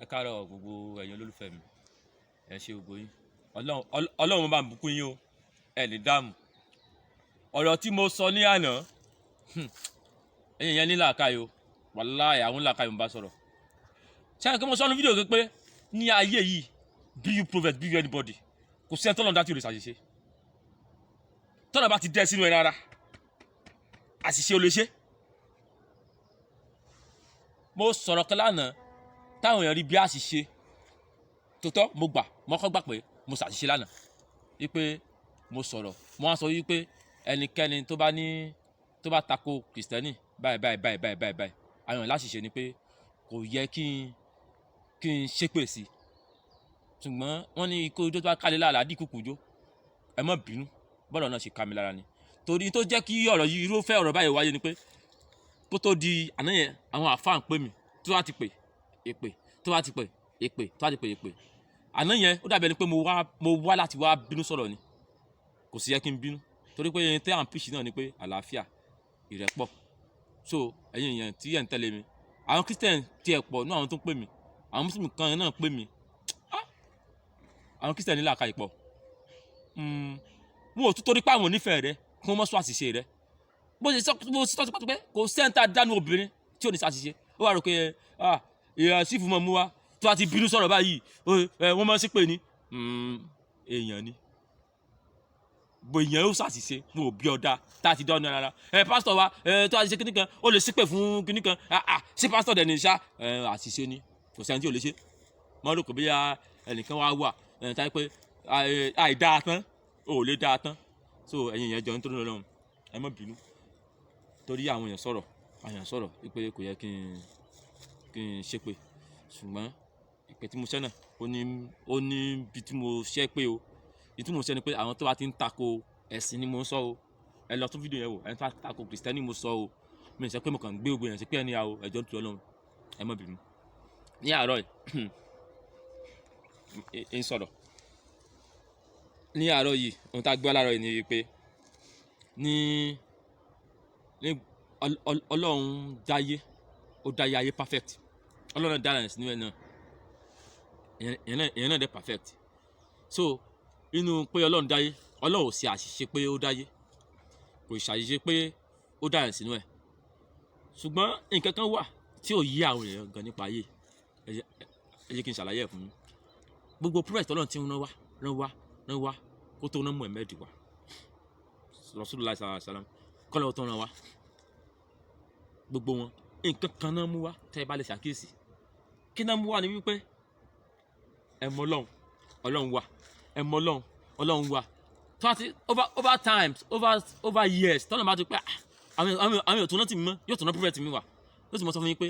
Ẹ káàárọ̀ gbogbo ẹ̀yin olólùfẹ́ mi. Ẹ ṣé gbogbo yín. Ọlọ́run bá mi bùkún yín o. Ẹ ní dààmú. Ọ̀rọ̀ tí mo sọ ní àná, ẹ̀yin yẹn ní làákàyè o. Wàláhì àwọn làákàyè mo bá sọ̀rọ̀. Ṣé ẹ kí mo sọ ní fídíò pé ní ayé yìí, be you prophet, be you anybody, kò sí ẹni tọ́lọ́run dá tí ò lè ṣàṣìṣe. Tọ́lọ́run bá ti dẹ́ sínú ẹ rárá, àṣìṣe ò lè ṣe. Mo sọ̀rọ̀ kan lánàá táwọn èèyàn rí bí àṣìṣe tòótọ́ mo kọ́ gbà pé mo ṣàṣìṣe lánàá wípé mo sọ̀rọ̀ mo wá sọ wípé ẹnikẹ́ni tó bá tako kìrìsìtẹ́nì báyìí àwọn èèyàn láṣìṣe ni pé kò yẹ kí n ṣépè sí i ṣùgbọ́n wọ́n ní ikú ojó tó bá kálẹ̀ láàlá dì kúkú jó ẹ má bínú bọ́ọ̀lù náà ṣe ká mi lára ni torí tó jẹ́ kí ọ̀rọ̀ yìí irúfẹ́ ọ̀rọ̀ báyìí wáyé ni pé kó tó di àná yẹn àwọn àfáà ń pè mí tó bá ti pè èpè tó bá ti pè èpè tó bá ti pè èpè àná yẹn ó dàbí ẹni pé mo wá láti wá bínú sọ̀rọ̀ ni kò sì yẹ kí n bínú torí pé ẹni tẹ́ à ń pìṣì náà ni pé àlàáfíà ìrẹ́pọ̀ so ẹ̀yin èèyàn tí ẹ̀ ń tẹ̀lé mi àwọn Christian tí ẹ̀ pọ̀ ní àwọn tó ń pè mí àwọn Muslim kan náà pè mí àwọn Christian nílà ka ìpọ̀ wọn ò tún torí pé àwọn onífẹ̀ẹ́ rẹ kí wọ́n mọ́ sọ àṣìṣe rẹ bó ṣe tọ́ sí pàtó pé kò sẹ́ńtà dánú obìnrin tí ò ní ṣàṣìṣe ó wà rò pé ìyá sífù mọ́ mú wa tó a ti bínú sọ̀rọ̀ báyìí wọ́n máa ń ṣépè ní èèyàn ni bó èèyàn yóò ṣàṣìṣe mo ò bí ọ̀dà tá a ti dán rárá pásítọ̀ wa tó a ti ṣe kíní kan ó lè ṣépè fún kíní kan ṣé pásítọ̀ dẹ̀ ní ṣá àṣìṣe ni kò sẹ́ni tí ò lè ṣe mọ́ rò pé bí ẹnìkan wà táyé pé àìdáa tán ò lè dáa tán so ẹ̀yin èèyàn jọ ń tó lọ́rùn ẹ má bínú torí àwọn èèyàn sọ̀rọ̀ wípé kò yẹ kí n ṣépè ṣùgbọ́n ìpè tí mo ṣẹ́ náà ó ní bí tí mo ṣẹ́ pé o ìtú mo ṣẹ́ ni pé àwọn tó bá ti ń tako ẹ̀sìn ni mo ń sọ o ẹ lọ tún fídíò yẹn wò ẹni tó bá ti tako kìrìsìtẹ́nì mo sọ o mi ò sọ pé mo kàn ń gbé gbogbo yẹn sí pé ẹni ya o ẹjọ́ ń tu Ọlọ́run ẹ má bínú ní àárọ̀ yìí ń sọ̀rọ̀ ní àárọ̀ yìí ohun tá a gbọ́ láàárọ̀ yìí ni wípé ní Ọlọ́run dáyé ó dáyé ayé perfect Ọlọ́run dára ẹ̀ sínú ẹ̀ náà èèyàn náà dẹ̀ perfect so inú pé Ọlọ́run dáyé Ọlọ́run ò ṣe àṣìṣe pé ó dáyé kò ṣàṣìṣe pé ó dára ẹ̀ sínú ẹ̀ ṣùgbọ́n nǹkan kan wà tí ò yí àwọn èèyàn gan nípa ayé ẹ jẹ́ kí n ṣàlàyé ẹ̀ fún yín gbogbo prophet Ọlọ́run tí ń rán wá kó tó rán Muhammad wá Rasulullah sallallahu alaihi wasallam kọ́lọ́ tó rán wá gbogbo wọn nǹkan kan náà mú wá tẹ́ ẹ bá lè ṣàkíyèsí kí náà mú wá ni wípé ẹ mọ Ọlọ́run wà ẹ mọ Ọlọ́run wà over times over years tọ́nà bá ti pẹ́ àwọn èèyàn tó náà ti mọ́ yóò tó náà prophet mi wà yóò sì mọ sọ fún yín pé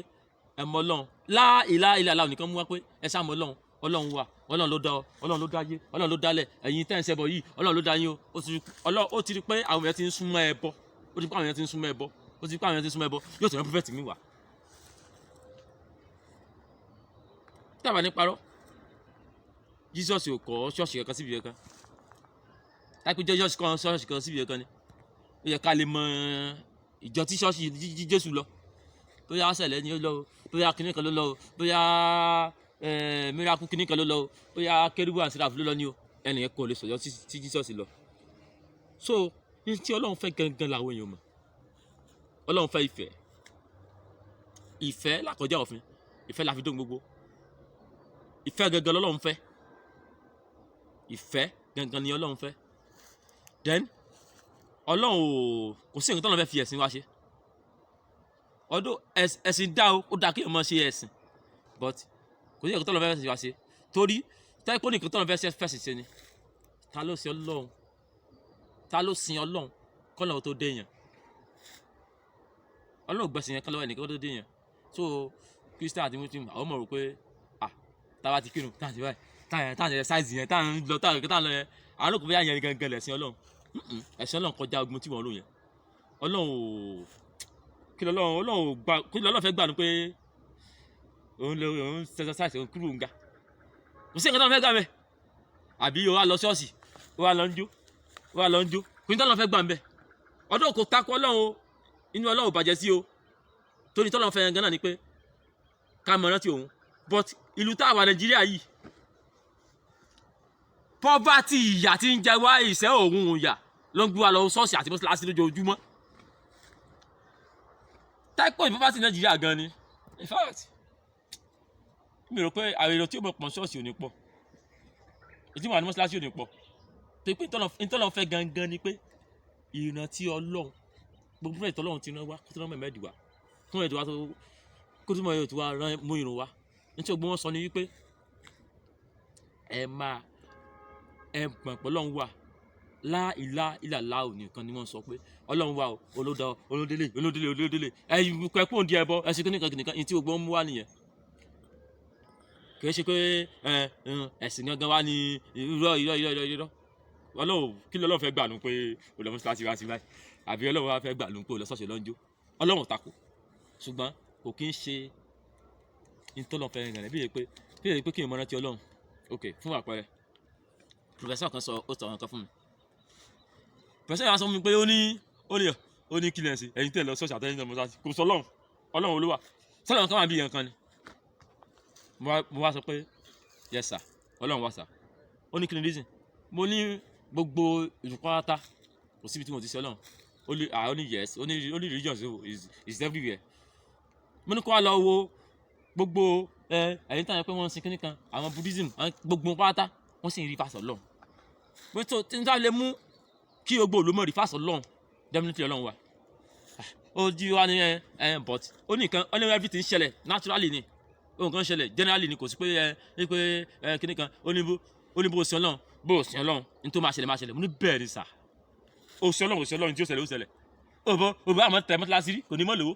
ẹ mọ Ọlọ́run la ilaha illallah nìkan mú wá pé ẹ ṣá mọ Ọlọ́run wà Ọlọ́run ló dá ọ Ọlọ́run ló dáyé Ọlọ́run ló dálẹ̀ ẹ̀yin tẹ́ ń ṣẹbọ yìí Ọlọ́run ló dá yín o ó ti rí pé àwọn èèyàn ti ń súnmọ́ ẹbọ ó ti rí pé àwọn èèyàn ti ń súnmọ́ ẹbọ yóò tó náà prophet mi wà tábà ní parọ́ Jesus ò kọ́ ṣọ́ọ̀ṣì kankan síbi kankan láìpẹ́ Jesus kọ́ ṣọ́ọ̀ṣì kan síbi kankan ni ó yẹ ká lè mọ ìjọ tí ṣọ́ọ̀ṣì Jésù lọ bóyá ṣẹlẹ̀ ni ó lọ bóyá kíní kan ló lọ bóyá miracle kíní kan ló lọ bóyá kérúbù àti sẹ́ráfù ló lọ ní o ẹnìyẹn kò lè sọ̀yọ́ tí Jesus lọ so ní tí Ọlọ́run fẹ́ gangan làwọn èèyàn mọ̀ Ọlọ́run fẹ́ ìfẹ́ làkọjá òfin ìfẹ́ la fi dóhun gbogbo ìfẹ́ gangan lọ́lọ́run fẹ́ ìfẹ́ gangan ni Ọlọ́run fẹ́ then Ọlọ́run kò sí nǹkan tó lọ́n fẹ́ fi ẹ̀sìn wá ṣe ọdún ẹ̀sìn dá o ó dá kí èèyàn máa ṣe ẹ̀sìn but kò sí nǹkan tó lọ́n fẹ́ fi wá ṣe torí tẹ́kọ̀ nìkan tó lọ́n fẹ́ fẹ̀sìn ṣe ni ta ló sin Ọlọ́run kọ́ lọ́wọ́ tó dé yẹn Ọlọ́run gbẹ̀sìn yẹn kọ́ lọ́wọ́ ẹnìkan tó dé yẹn so Christian àti Muslim àwọn mọ̀ rò pé táwa ti kírun táà ti báyìí táà ti ṣáìsì yẹn táà ń lọ táà lọ yẹn àwọn olùkọ́ bóyá yẹn gangan lẹ̀sìn Ọlọ́run ẹ̀sìn Ọlọ́run kọjá ogun tí wọ́n lò yẹn Ọlọ́run kí lọ́lọ́run fẹ́ gbà ní pé òun ṣẹṣẹṣáìsì òun kúrò ń ga kò sí nǹkan tó ń fẹ́ gbà mẹ́ àbí o wá lọ ṣọ́ọ̀ṣì o wá lọ ń jó kò ní tọ́lọ́run fẹ́ gbà ń bẹ́ ọdún kò takò Ọlọ́run inú Ọlọ́run bàjẹ́ sí o torí tọ́lọ́run fẹ́ gan náà ni pé ká mọ rántí òun but ìlú tá a wà Nàìjíríà yìí poverty ìyà tí ń jẹ wá ìṣẹ́ òun ìyà ló ń gbé wa lọ ṣọ́ọ̀ṣì àti mọ́ṣáláṣí lójoojúmọ́. typhoid poverty Nàìjíríà gan ni in fact mi rò pé àwọn èrò tí ó mọ̀ pọ̀ ṣọ́ọ̀ṣì ò ní pọ̀ ètí wà ní mọ́ṣáláṣí ò ní pọ̀ tó pé ìtọ́lọ́ fẹ́ gangan ni pé ìrántí Ọlọ́run gbogbo fún ìtọ́lọ́run ti rán wá kó tó rán mẹ́mẹ́ẹ̀dì wá kó tó wá tó kó tó mọ̀ yóò tó wá rán mú irun wá nítorí gbogbo wọn sọ ni wípé ẹ mọ̀ pé Ọlọ́run wà láìlá ìlàlá ò nìkan ni wọ́n sọ pé Ọlọ́run wà olódà olódélé ẹ̀yìn kẹ́kọ̀ọ́ òǹdí ẹbọ ẹ̀sìn kìnìkan ìyẹn tí gbogbo wọn mú wá nìyẹn kì í ṣe pé ẹ̀sìn gangan wá ní irọ́ Ọlọ́run kí Ọlọ́run fẹ́ gbà nù pé olùmọ̀ síláṣí wá sí báyìí àbí Ọlọ́run wá fẹ́ gbà nù pé olùsọ̀ọ̀ṣẹ̀ lọ́njọ́ Ọlọ́run takò ṣùgbọ́n kò kí ń ṣe ìtọ́lọ̀ fẹ́ rìn rẹ̀ bí èyí pé kí n mọ rántí Ọlọ́run ok fún àpẹẹrẹ professor kan sọ ó sọ nǹkan fún mi professor yẹn sọ fún mi pé ó ní kí lẹ́yìn sí ẹ̀yin tẹ̀ lọ ṣọ́ọ̀ṣì àtẹ̀yìn náà mọ́ṣáláṣí kò sọ Ọlọ́run olúwa sọ́lọ́run kan wà bí ìyẹn kan ni mo wá sọ pé yes sir Ọlọ́run wá sir ó ní kí ni reason mo ní gbogbo ìlú pátá kò síbi tí mo ti ṣe Ọlọ́run ó ní yes ó ní religion is everywhere mo ní kó wá lọ wo gbogbo ẹ̀yin táwọn pé wọ́n ń sin kíní kan àwọn Buddhism gbogbo pátá wọ́n sì ń rí fásọ̀ Ọlọ́run pé tó tí n ta lè mú kí gbogbo olùmọ̀ rí fásọ̀ Ọlọ́run definitely Ọlọ́run wà ó di wá ní but ó ní nǹkan ó ní everything ṣẹlẹ̀ naturally ni ohun kan ṣẹlẹ̀ generally ni kò sí pé kíní kan ó ní bó sin Ọlọ́run ní tó máa ṣẹlẹ̀ mo ní bẹ́ẹ̀ ni sà ó sin Ọlọ́run tí ó ṣẹlẹ̀ ó ṣẹlẹ̀ ó bá àmọ́ tẹ̀ mọ́tíláṣí rí kò ní mọ́ lówó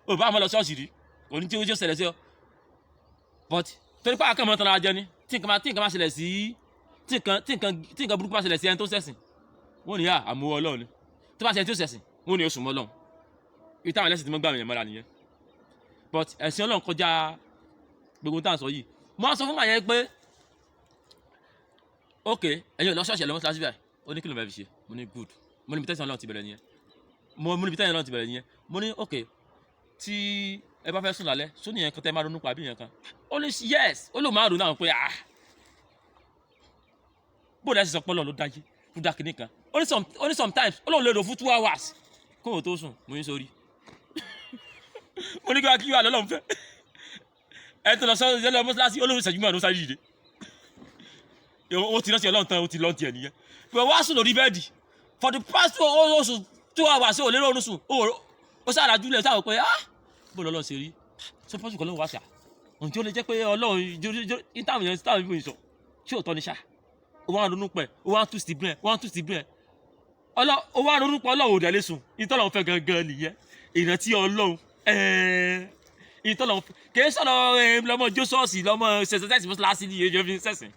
ó bá àmọ́ lọ ṣọ́ọ̀ṣì rí kò ní tí ó ṣẹlẹ̀ sí ọ but torí pé àkànmọ́ tán ara jẹ ni tí nǹkan máa ṣẹlẹ̀ sí tí nǹkan burúkú máa ṣẹlẹ̀ sí ẹni tó ṣẹ̀sìn wọ́n ní àmúwọ́ Ọlọ́run ni tó bá ṣe ẹni tó ṣẹ̀sìn wọ́n ní oṣù mọ́ Ọlọ́run ìtàn ẹlẹ́sìn tí wọ́n gbà mí mọ́ra nìyẹn but ẹ̀sìn Ọlọ́run kọjá gbogbo tá à ń sọ yìí mo á sọ fún màyẹn pé ok ẹ̀yin ò lọ ṣọ́ọ̀ṣì ẹ̀ lọ́mọ́ síláṣí báyìí ó ní kí ló fẹ́ fi ṣe mo ní good mo ní ibi tẹ́sán Ọlọ́run ti bẹ̀rẹ̀ nìyẹn mo ní ok tí ẹ bá fẹ́ sùn lálẹ́ sóní yẹn kan tẹ́ máa ronú pa bí yẹn kan ó ní yes ó lò máa ronú àwọn pé bó dẹ́ sì sọ pọ́lọ́ ló dáyé fún dákìní kan ó ní sometimes ó lòun lè lò fún 2 hours kó o tó sùn mo ní sórí mo ní kí wàá lọ́lọ́run fẹ́ ẹ tó lọ sọ ẹ lọ mọ́ṣáláṣí olóhùn ìṣẹ́jú mẹ́rin ló sáré dìde ó ti rántí Ọlọ́run tán ó ti lọ́ọ́ tiẹ̀ nìyẹn pé wá sùn lórí bẹ́ẹ̀dì for the past 2 hours ó lè rọrùn sùn ó sára júlẹ̀ sáwọn pé bó lọ́lọ́ ṣe rí so pọ́sù kan ló wá ṣá ohun tí ó lè jẹ́ pé Ọlọ́run ìtàwọn èèyàn táwọn ìbò ìṣọ̀ tí ò tọ́ ní ṣá ó wá ronú pẹ̀ ó wá ń tún sí bẹ́ẹ̀ ó wá ronú pẹ̀ Ọlọ́run ò dẹ̀ lè sùn ìtọ́lọ́run fẹ́ gangan nìyẹn ìrántí Ọlọ́run ìtọ́lọ́run kì í sọ̀rọ̀ lọ́mọ jó ṣọ́ọ̀ṣì lọ́mọ ṣẹ̀ṣẹ̀ mọ́ṣáláṣí ní ẹjọ́ fi ń ṣẹ̀sìn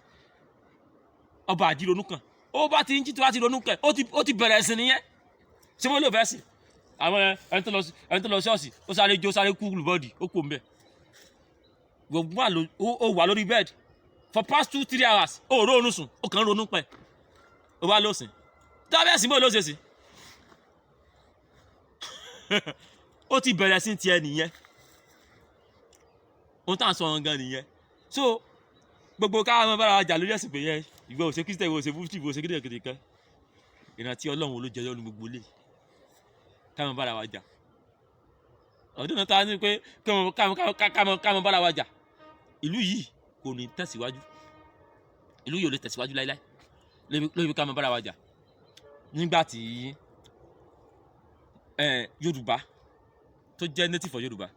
ọba àdí ronú kan ó bá ti ń jí tó bá ti ronú kan ó ti bẹ̀rẹ̀ ẹ̀sìn nìyẹn ṣé wọ́n lè fẹ́ sìn àwọn ẹni tó lọ ṣọ́ọ̀ṣì ó sáré jó sáré kú lùbọ́dì ó kò ń bẹ̀ ó wà lórí bed for past 2-3 hours ó ronú sùn ó kàn ń ronú pẹ̀ ó bá lóṣìn tábẹ́ẹ̀sì mọ́ ló ṣe sí ó ti bẹ̀rẹ̀ sí tiẹ̀ nìyẹn ohun tá à ń sọ gan nìyẹn so gbogbo káwọn bára wa jà lórí ẹ̀sìn pé yẹn ìgbà òṣè kristian ìwọ òṣè fúfútì ìwọ òṣè kéde kan ìrántí Ọlọ́run ló jẹyọ ní gbogbo ilé káwọn bára wa jà ọdún náà ta ni pé káwọn bára wa jà ìlú yìí kò ní tẹ̀síwájú ìlú yìí ò lè tẹ̀síwájú láíláí lórí káwọn bára wa jà nígbà tí Yorùbá tó jẹ́ native of Yorùbá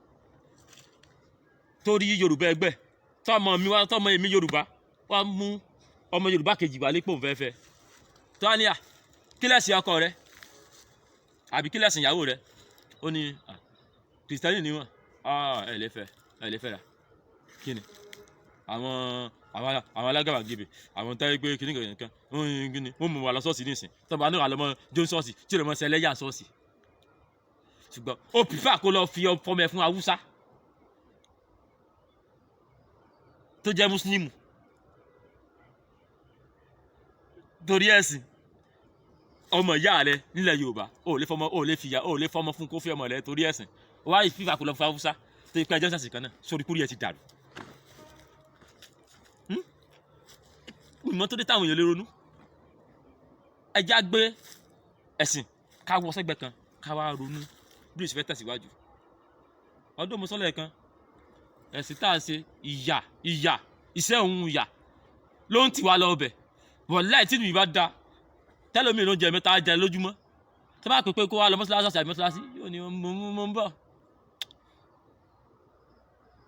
torí Yorùbá ẹgbẹ́ tọmọ èmi Yorùbá wá mú ọmọ Yorùbá kejì wá lépò fẹ́fẹ́ tó wá ní kí lẹ̀sìn ọkọ rẹ àbí kí lẹ̀sìn ìyàwó rẹ ó ní kìrìsìtẹ́nì ni wọ́n ẹ lè fẹ́ ra kí ni àwọn alágàbàgebè àwọn táyé pé kíní kankan wọ́n mú wa lọ ṣọ́ọ̀ṣì nísìn tọ́ba náà lọ́mọ jó ṣọ́ọ̀ṣì tí ó lè mọ ṣẹlẹ́yà ṣọ́ọ̀ṣì ṣùgbọ́n ó pìfà kó lọ fi ọmọ ẹ̀ fún Haúsá tó jẹ́ Mùsùlùmù torí ẹ̀sìn ọmọ ìyá rẹ nílẹ̀ Yorùbá ó lè fọmọ fún kó fi ọmọ rẹ torí ẹ̀sìn wá ìfìfà kó lọ fún Haúsá tó yẹ pé ẹjọ́ ṣẹ̀sìn kan náà sórí kúrì ẹ̀ ti dàrú ìmọ́tódé táwọn èèyàn lè ronú ẹja gbé ẹ̀sìn ká wọ sẹ́gbẹ̀ẹ́ kan ká wá ronú bí ìṣẹ́ fẹ́ tẹ̀síwájú ọdún mọ́sọ́lẹ̀ kan ẹ̀sìn tá à ń ṣe ìyà iṣẹ́ òun ìyà ló ń tì wá lọ ọbẹ̀ bọ̀ láì tí ìbá da tẹ́lómi ló ń jẹ mẹ́ta jẹ lójúmọ́ tó bá pè pé kó wá lọ mọ́sálásí àbí mọ́sálásí yóò ní mo ń bọ̀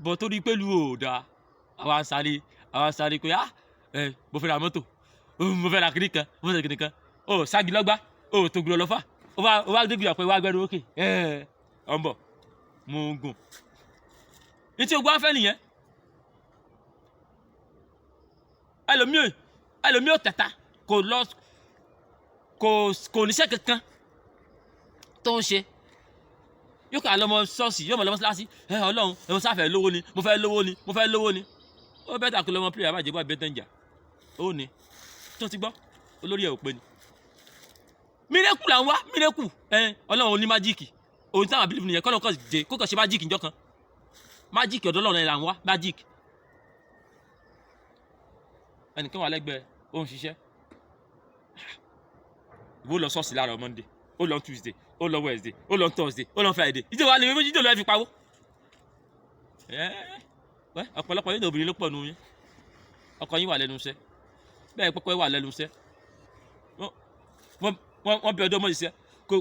bọ̀ torí pẹ̀lú òòdà àwa sáré pé mo fẹ́ ra mọ́tò mo fẹ́ ra kiri kan mo fẹ́ ra kiri kan ó ságì lọ́gbà ó tó gbúdọ̀ lọ́fà ó wá débi àpò ìwà gbẹrù òkè ọ̀ ń bọ̀ mo ń gùn ní tí ogun afẹ́ nìyẹn ẹlòmíì ò tẹ̀ta kò níṣẹ́ kankan tó ń ṣe yóò kà lọ́mọ ṣọ́ọ̀ṣì yóò mọ̀ lọ́mọ síláṣí ọlọ́run ẹ̀wọ̀n sáfẹ́ lówó ni mo fẹ́ lówó ni ó bẹ́ẹ̀ tà kó lọ́mọ pílẹ̀ àbájẹ́ bá bẹ́ẹ̀ tẹ̀jà ó ní tó ti gbọ́ olórí ẹ̀ ò pé ni mírẹ́kù là ń wá mírẹ́kù ọlọ́run oní májíìkì òun táwọn àbílẹ̀ nìyẹn kọ́ lọ́kọ̀ jẹ kó kàn ṣe májíìkì níjọ́ kan májíìkì ọ̀dọ́ ọlọ́run là ń wá májíìkì ẹnìkan wà lẹ́gbẹ̀ẹ́ ó ń ṣiṣẹ́ ìwọ lọ ṣọ́ọ̀ṣì láàárọ̀ Monday ó lọ Tuesday ó lọ Wednesday ó lọ Thursday ó lọ Friday ìjọ wa lè wí méjì lọ́ọ́ fi pawó ọ̀pọ̀lọpọ̀ yìí ní obìnrin ló pọ̀ nù yín ọkọ yín wà lẹ́nu iṣẹ́ bẹ́ẹ̀ pọ́pọ́ wà lẹ́nu iṣẹ́ wọ́n bẹ ọdọ́ mọ́ iṣẹ́ kó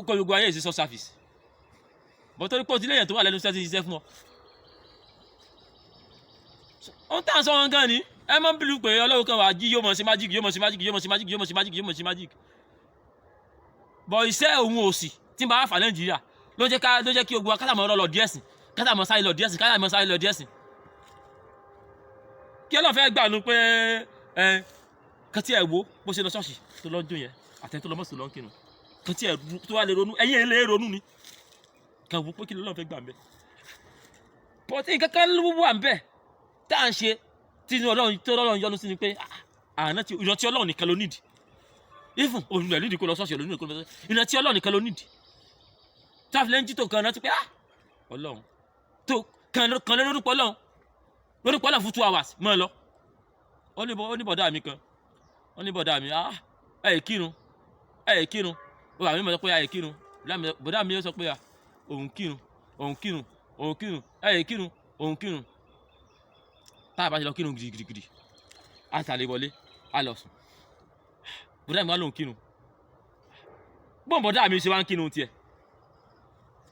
gbogbo ayé ìṣiṣọ́ service bọ́ torí pé o ti léyìn tó wà lẹ́nu iṣẹ́ ti ṣiṣẹ́ fún ọ. ó ń tà sọ wọn gan ni ẹ máa ń bìlù pé ọlọ́run kan wà jí yóò mọ̀ sí májíìkì bọ̀ iṣẹ́ òun òsì tí n bá wà fà Nàìjíríà ló jẹ́ kí ogun wa kátàmọ́ lọ díẹ̀ sìn kátàmọ́ sáré lọ díẹ̀ sìn kí ọlọ́run fẹ́ gbà nù pé kẹtí ẹ̀ wo bó ṣe lọ ṣọ́ọ̀ṣì tó lọ jó yẹn àtẹni tó lọ mọ́sùn lọ ń kírun kẹtí ẹ̀ tó wà lè ronú ẹ̀yìn ẹ̀ lè ronú ni kàn wò pé kí lọ́lọ́run fẹ́ gbà ń bẹ̀ pọ̀tí kankan ló wà ń bẹ̀ tá à ń ṣe tí ọlọ́run yọ́nú sí ni pé ìrántí ọlọ́run nìkan ló nídìí even òun rẹ̀ nídìí kó lọ ṣọ́ọ̀ṣì olónìí kó lọ ṣọ́ọ̀ṣì ìrántí ọlọ́run nìkan ló nídìí táfìlẹ́ ń jí tó kan rántí pé ọlọ́run tó kan lórúkọ ọlọ́run fún 2 hours mọ́ ẹ lọ ó ní bọ̀dá mi kan ó ní bọ̀dá mi ẹ̀ kírun ó wà mí mọ̀ pé ẹ̀ kírun bọ̀dá mi yóò sọ pé òun kírun ẹ̀ kírun òun kírun táà bá ṣe lọ kírun gidigidi á sàlẹ̀ wọlé á lọ sùn bọ̀dá mi wá lóun kírun bọ́n bọ̀dá mi ṣe wá ń kírun tiẹ̀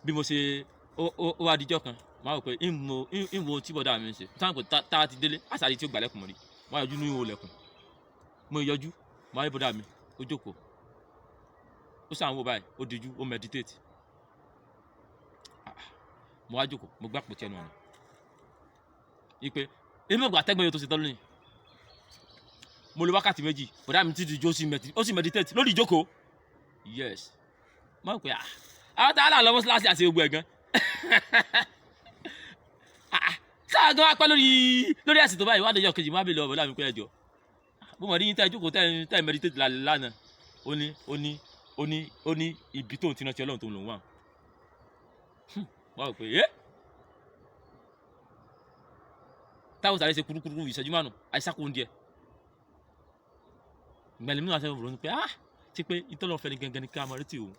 bí mo ṣe ó wá dijọ́ kan máa wò pé ìwò tí bọ̀dá mi ń ṣe táwọn kò tá a ti délé àṣàlẹ̀ tí ó gbàlẹ́kùn mọ́ rí wọ́n yọjú ní ìwò lẹ́kùn mo yọjú máa rí bọ̀dá mi ó jókòó ó sàn wò báyìí ó dijú ó meditate mo wá jókòó mo gbá pòtí ẹnu ọ̀nà ipe èmi ò gbà tẹ́gbọ́n yóò tó ṣe tán lónìí mo lo wákàtí méjì bọ̀dá mi ti dìjú ó sì meditate lórí ìjókòó yes máa wò pé àwọn tá a là lọ́wọ́ síláṣí àti ogun ẹ̀gán sáà gan apẹ́ lórí ẹ̀sìn tó báyìí wá dẹjọ́ kejì má bèèrè ọ̀bọ̀ láàmì pé ẹjọ́ mo mọ̀ ní yín tẹ́ ìjókòó tẹ́ meditate lánàá ó ní ibi tóun ti rántí ọlọ́run tó ń lòun wà wá wò pé táwọn sáré ṣe kúrúkúrú ìṣẹ́jú márùn àìsàkó oúnjẹ ìgbàlẹ̀ mìíràn àṣẹ òun pé ti pé ìtọ́lọ́ fẹ́ ni gangan ni ká máa retí òun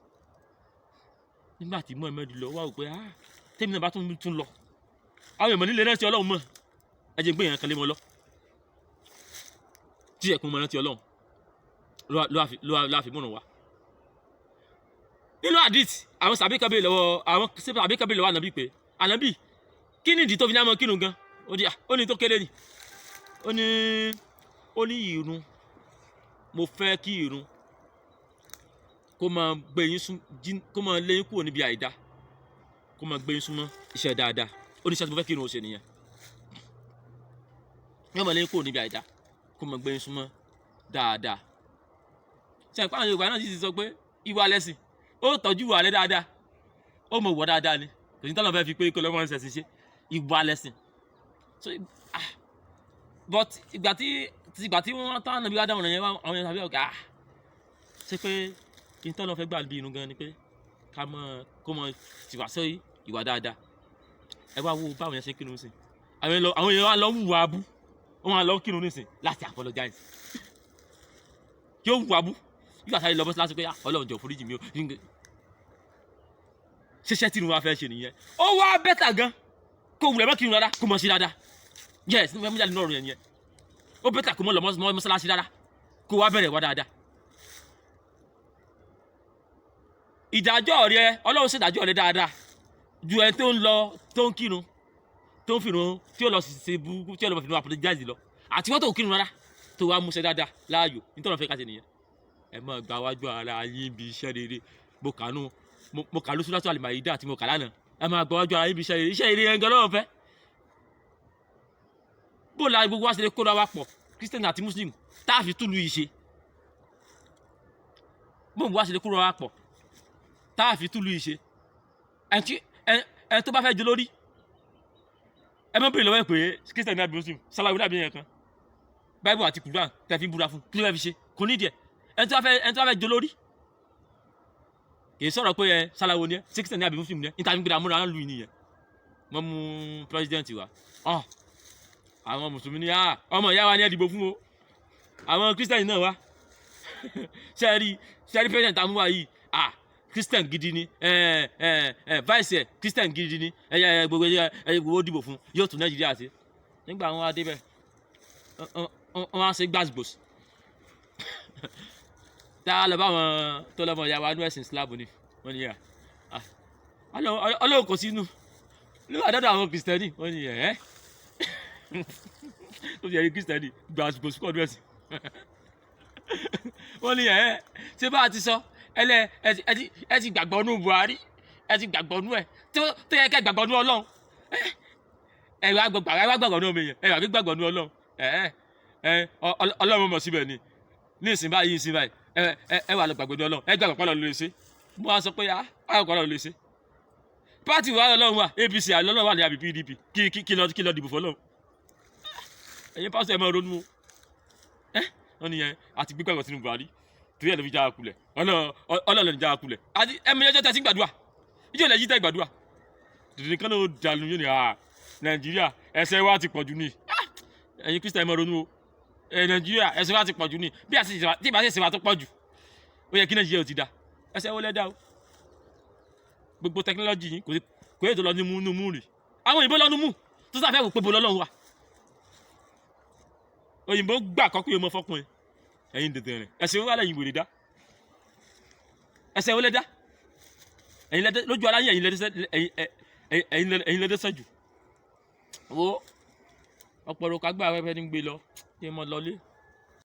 nígbà tí mọ́ ẹ̀mẹ́rin lọ wá wò pé tèmi náà bá tún lọ àwọn èèmọ̀ nílé rántí ọlọ́run mọ̀ ẹ jẹ́ gbé èèyàn kan lé mọ́ lọ tí ẹ̀kún mọ́ rántí ọlọ́run ló àfi múnà wá nínú àdìt àwọn sàbíkàbí lọ́wọ́ ànábì pé ànábì kí ni ìdí tó fi ní àmọ́ kírun gan ó ní tó kéré ni ó ní ìrun mo fẹ́ kí ìrun kó máa lé yín kúrò níbi àìdá kó máa gbé yín súnmọ́ iṣẹ́ dáadáa ó ní iṣẹ́ tí mo fẹ́ kí irun ó ṣe nìyẹn yóò máa lé yín kúrò níbi àìdá kó máa gbé yín súnmọ́ dáadáa ṣe àpá àwọn Yorùbá náà sì ti sọ pé ìwà lẹ́sìn ó tọ́jú ìwà rẹ dáadáa ó mọ̀ wọ́ dáadáa ni kò ní tọ́lọ́ fẹ́ fi pé kó lọ́mọ ẹ̀sìn ṣe ìwà lẹ́sìn so but ìgbà tí wọ́n tán nàbí wá dáhùn yẹn àwọn yẹn tàbí ọ̀gá ṣe pé kí n tọ́lọ́ fẹ́ gbà bí irun gan ni pé kó mọ tìwà sí ìwà dáadáa ẹ wá wo báwọn yẹn ṣe kírun sí àwọn èèyàn wá lọ wùwà abú wọn á lọ kírun nísìn láti apologize kí ó wù abú nígbà tá a lè lọ bọ́ sí láti pé Ọlọ́run jọ̀ọ́ foríjì mi o ṣiṣẹ́ tí irun wa fẹ́ ṣe nìyẹn ó wá bẹ́tà gan kó wulẹ̀ mọ́ kírun rárá kó mọ̀ sí dáadáa yes nígbà méjì nínú ọ̀run yẹn ó bẹ́tà kó mọ̀ lọ mọ́sálásí rárá kó wá bẹ̀rẹ̀ wá dáadáa ìdájọ́ rẹ Ọlọ́run ṣèdájọ́ rẹ dáadáa ju ẹni tó ń lọ tó ń kírun tó ń fìrun tí ó lọ ṣe burúkú tí ó lọ fìrun apologize lọ àti wọ́n tó kírun rárá tó wá múṣẹ́ dáadáa láàyò nítorí fẹ́ ká ṣe nìyẹn ẹ máa gba wájú ara yín bí iṣẹ́ rere mo kà lóṣù látọ̀ Al-Maida àti mo kà lánàá ẹ máa gba wájú ara yín bí iṣẹ́ rere yẹn gan lọ́wọ́ fẹ́ bó la gbogbo wa ṣe lè kóra wa pọ̀ Christian àti Muslim tá a fi túlù yìí ṣe bó wa ṣe lè kóra wa pọ̀ tá a fi túlù yìí ṣe ẹ tó bá fẹ́ jẹ lórí ẹ mọ̀ bèrè lọ́wọ́ ẹ pé Christian àbí Muslim Salawu dàbí yẹn kan Bible àti Quran tẹ̀ fi ń búra fún kí ló fẹ́ fi ṣe kò ní ìdí ẹ̀ ẹni tó bá fẹ́ jẹ lórí kì í sọ̀rọ̀ pé ẹ Salawu ni ẹ Christian àbí Muslim ni ẹ níta fi ń gbéra múra lù nìyẹn wọ́n mú president wa àwọn mùsùlùmí ni ọmọ ìyá wa ni ẹ dìbò fún o àwọn Christian náà wá ṣe rí president amúwa yìí Christian gidi ni vice Christian gidi ni gbogbo dìbò fún yóò tún Nàìjíríà ṣe nígbà wọn adé bẹ wọn á ṣe gbàgbòs tá a lọ bá wọn tó lọmọ ìyá wa ní ẹ̀sìn Islam ni wọn ni yà Ọlọ́run kò sínú nígbà dọdọ àwọn Kristẹni wọn ni yẹ ó ti yẹ Kristẹni gbàgbòs kọ ọdún ẹ̀sìn wọn ni yẹ ṣé bá a ti sọ ẹ ti gbàgbọ́ nù Buhari ẹ ti gbàgbọ́ nù ẹ tó yẹ kẹ́ gbàgbọ́ nù Ọlọ́run ẹ wá gbàgbọ́ nù ọmọ èèyàn ẹ wá gbàgbọ́ nù Ọlọ́run Ọlọ́run mọ̀ síbẹ̀ ni ní ìsìn báyìí ẹ wà lọ gbàgbọ́ nù Ọlọ́run ẹ gbàgbọ́ pé Ọlọ́run ló lè ṣe mo wá sọ pé ayọ̀kọ́ Ọlọ́run lè ṣe pátì wa Ọlọ́run wà APC Ọlọ́run wà ní àbí PDP kí lọ dìbò fọlọ́run ẹ̀yin pásítọ̀ ẹ máa ronú o wọ́n nìyẹn àti gbígbàgbọ́ sínú Buhari torí ẹ̀ ló fi já kulẹ̀ Ọlọ́run ló ń já kulẹ̀ àti ẹ̀mí ẹjọ́ tẹ̀sí gbàdúrà ìjọ ilẹ̀ yìí tẹ̀ gbàdúrà dìde kan náà dàlú yóò ní Nàìjíríà ẹ̀ṣẹ̀ wa ti pọ̀jù ní ẹ̀yin Kristian máa ronú o Nàìjíríà ẹ̀ṣẹ̀ wa ti pọ̀jù ní bí ìbá ṣe ṣe wa tó pọ̀jù ó yẹ kí Nàìjíríà ò ti da ẹ̀ṣẹ̀ wo lẹ́dá o gbogbo tẹkinọ́lọ́jì yìí kò yẹ tó lọ ní mú rè àwọn òyìnbó lọ́nu mú tó sáfẹ́ wò pé bo lọ́lọ́run wa òyìnbó gbà kọ́kú yóò mọ fọ́kùnrin ẹ̀yin dèdè rẹ̀ ẹ̀ṣẹ̀ wo wà lẹ́yìn wèrè dá ẹ̀ṣẹ̀ wo lẹ́dá ẹ̀yin lẹ́dẹ́ lójú ara yín ẹ̀yin lẹ́dẹ́ sẹ́jù wo ọ̀pọ̀lọpọ̀ agbára ẹ̀fẹ́ ní gbé lọ kí ẹ mọ lọlé.